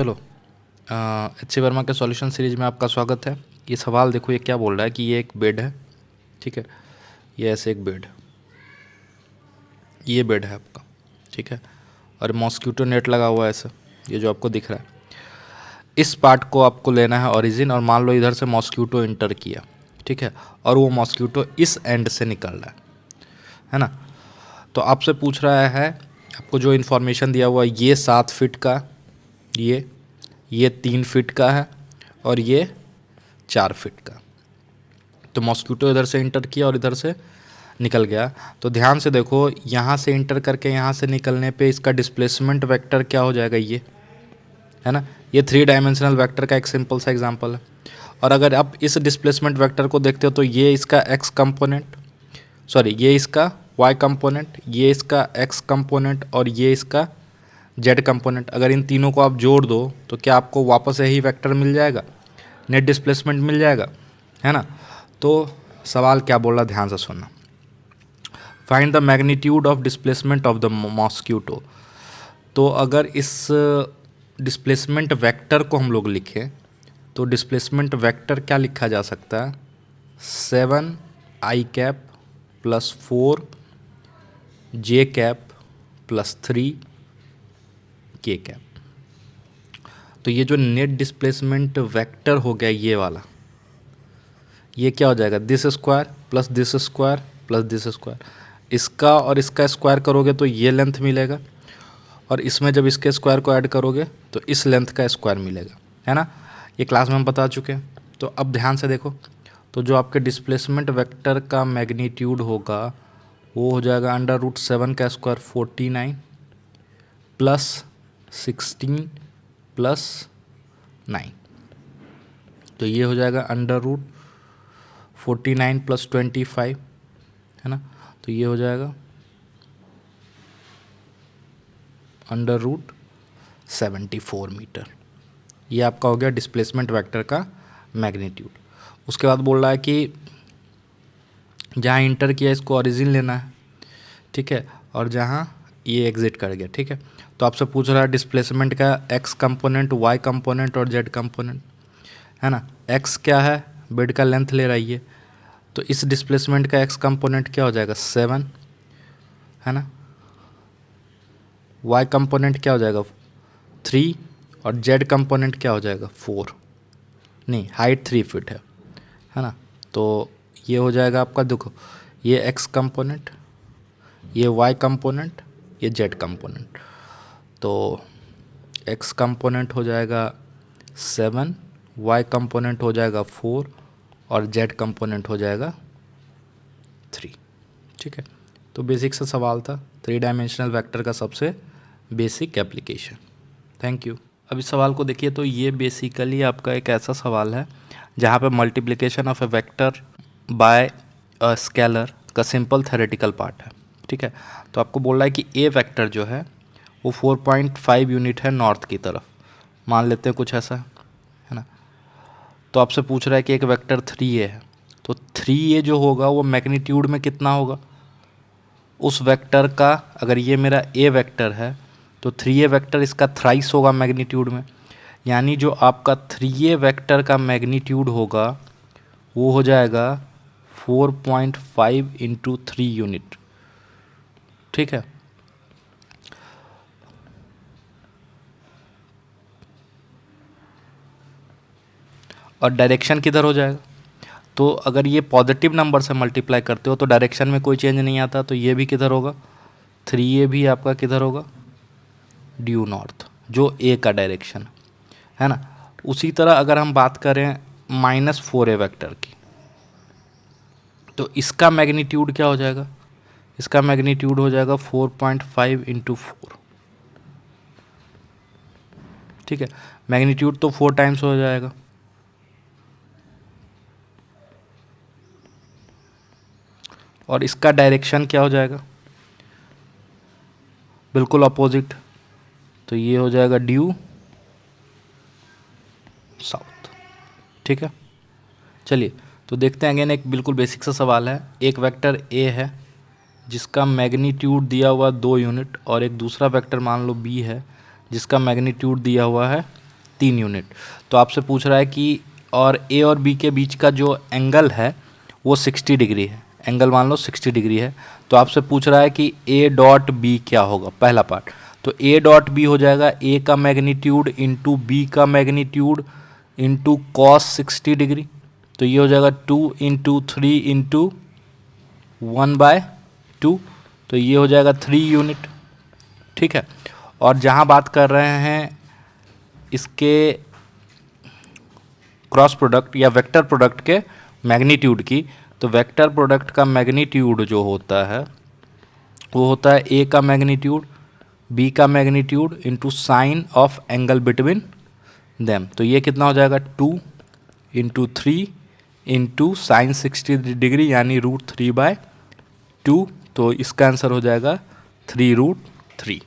चलो, H C Verma के solution series में आपका स्वागत है। ये सवाल देखो, ये क्या बोल रहा है कि ये एक बेड है, ठीक है। ये ऐसे एक बेड, ये बेड है आपका, ठीक है। और मॉस्क्यूटो नेट लगा हुआ है ऐसा, ये जो आपको दिख रहा है। इस पार्ट को आपको लेना है ओरिजिन, और मान लो इधर से मॉस्क्यूटो इंटर किया, ठीक है। और वो मॉस्क्यूटो इस एंड से निकल रहा है ना। तो आपसे पूछ रहा है, आपको जो इन्फॉर्मेशन दिया हुआ है, ये 7 फीट का, ये 3 फीट का है, और ये 4 फीट का। तो मॉस्क्यूटो इधर से इंटर किया और इधर से निकल गया। तो ध्यान से देखो, यहाँ से इंटर करके यहाँ से निकलने पे इसका डिस्प्लेसमेंट वेक्टर क्या हो जाएगा, ये है ना। ये 3 डायमेंशनल वेक्टर का एक सिंपल सा एग्जांपल है। और अगर आप इस डिस्प्लेसमेंट वेक्टर को देखते हो तो ये इसका एक्स कंपोनेंट, सॉरी ये इसका वाई कंपोनेंट, ये इसका एक्स कंपोनेंट, और ये इसका जेड कंपोनेंट। अगर इन तीनों को आप जोड़ दो तो क्या आपको वापस यही वेक्टर मिल जाएगा, नेट डिस्प्लेसमेंट मिल जाएगा, है ना। तो सवाल क्या बोल रहा, ध्यान से सुनना। Find the magnitude of displacement of the mosquito. तो अगर इस डिस्प्लेसमेंट वेक्टर को हम लोग लिखें तो डिस्प्लेसमेंट वेक्टर क्या लिखा जा सकता है, 7 आई कैप प्लस 4 जे कैप प्लस 3 के कैप। तो ये जो नेट डिस्प्लेसमेंट वेक्टर हो गया ये वाला, ये क्या हो जाएगा, this square plus this square plus this square. इसका और इसका स्क्वायर करोगे तो ये लेंथ मिलेगा, और इसमें जब इसके स्क्वायर को ऐड करोगे तो इस लेंथ का स्क्वायर मिलेगा, है ना। ये क्लास में हम बता चुके हैं। तो अब ध्यान से देखो, तो जो आपके डिस्प्लेसमेंट वेक्टर का मैग्नीट्यूड होगा वो हो जाएगा √7 का स्क्वायर 49 प्लस 16 प्लस 9। तो ये हो जाएगा √49 प्लस 25, है ना। तो ये हो जाएगा √74 मीटर। ये आपका हो गया डिस्प्लेसमेंट वेक्टर का मैग्नीट्यूड। उसके बाद बोल रहा है कि जहाँ इंटर किया इसको ओरिजिन लेना है, ठीक है, और जहाँ ये एग्जिट कर गया, ठीक है। तो आपसे पूछ रहा है डिस्प्लेसमेंट का एक्स कंपोनेंट, वाई कंपोनेंट और जेड कंपोनेंट, है ना। एक्स क्या है, बेड का लेंथ ले रही है, तो इस डिस्प्लेसमेंट का एक्स कंपोनेंट क्या हो जाएगा 7, है ना। वाई कंपोनेंट क्या हो जाएगा 3, और जेड कंपोनेंट क्या हो जाएगा 4, नहीं हाइट 3 फीट है ना। तो ये हो जाएगा आपका, देखो ये एक्स कंपोनेंट, ये वाई कंपोनेंट, ये जेड कंपोनेंट। तो एक्स कंपोनेंट हो जाएगा 7, वाई कंपोनेंट हो जाएगा 4, और जेड कंपोनेंट हो जाएगा 3, ठीक है। तो बेसिक सा सवाल था, 3 डायमेंशनल वेक्टर का सबसे बेसिक एप्लीकेशन। Thank you. अब इस सवाल को देखिए, तो ये बेसिकली आपका एक ऐसा सवाल है जहाँ पे multiplication of A vector by a scalar का सिंपल थ्योरेटिकल पार्ट है, ठीक है। तो आपको बोल रहा है कि ए वेक्टर जो है वो 4.5 यूनिट है नॉर्थ की तरफ, मान लेते हैं कुछ ऐसा, है ना। तो आपसे पूछ रहा है कि एक वेक्टर 3a है, तो 3a जो होगा वो मैग्नीट्यूड में कितना होगा उस वेक्टर का। अगर ये मेरा ए वेक्टर है तो 3a वेक्टर इसका थ्राइस होगा मैग्नीट्यूड में, यानी जो आपका 3a वेक्टर का मैग्नीट्यूड होगा वो हो जाएगा 4.5 इंटू 3 यूनिट, ठीक है। और डायरेक्शन किधर हो जाएगा, तो अगर ये पॉजिटिव नंबर से मल्टीप्लाई करते हो तो डायरेक्शन में कोई चेंज नहीं आता, तो ये भी किधर होगा, 3a भी आपका किधर होगा, ड्यू नॉर्थ, जो ए का डायरेक्शन है ना। उसी तरह अगर हम बात करें -4a वेक्टर की, तो इसका मैग्नीट्यूड क्या हो जाएगा, इसका मैग्नीट्यूड हो जाएगा 4.5 इंटू 4, ठीक है। मैग्नीट्यूड तो 4 टाइम्स हो जाएगा, और इसका डायरेक्शन क्या हो जाएगा, बिल्कुल अपोजिट, तो ये हो जाएगा ड्यू साउथ, ठीक है। चलिए, तो देखते हैं अगेन, एक बिल्कुल बेसिक सा सवाल है। एक वेक्टर ए है जिसका मैग्नीट्यूड दिया हुआ 2 यूनिट, और एक दूसरा वेक्टर मान लो बी है जिसका मैग्नीट्यूड दिया हुआ है 3 यूनिट। तो आपसे पूछ रहा है कि और ए और बी के बीच का जो एंगल है वो 60 डिग्री है, एंगल मान लो 60 डिग्री है। तो आपसे पूछ रहा है कि ए डॉट बी क्या होगा, पहला पार्ट। तो ए डॉट बी हो जाएगा ए का मैग्नीट्यूड इंटू बी का मैग्नीट्यूड इंटू कॉस 60 डिग्री। तो ये हो जाएगा 2 इंटू 3 इंटू 1/2। तो ये हो जाएगा 3 यूनिट, ठीक है। और जहाँ बात कर रहे हैं इसके क्रॉस प्रोडक्ट या वेक्टर प्रोडक्ट के मैग्नीट्यूड की, तो वेक्टर प्रोडक्ट का मैग्नीट्यूड जो होता है वो होता है ए का मैग्नीट्यूड बी का magnitude into sine of angle between them. तो ये कितना हो जाएगा 2 इंटू 3 इंटू साइन 60 डिग्री यानी √3/2। तो इसका आंसर हो जाएगा 3√3।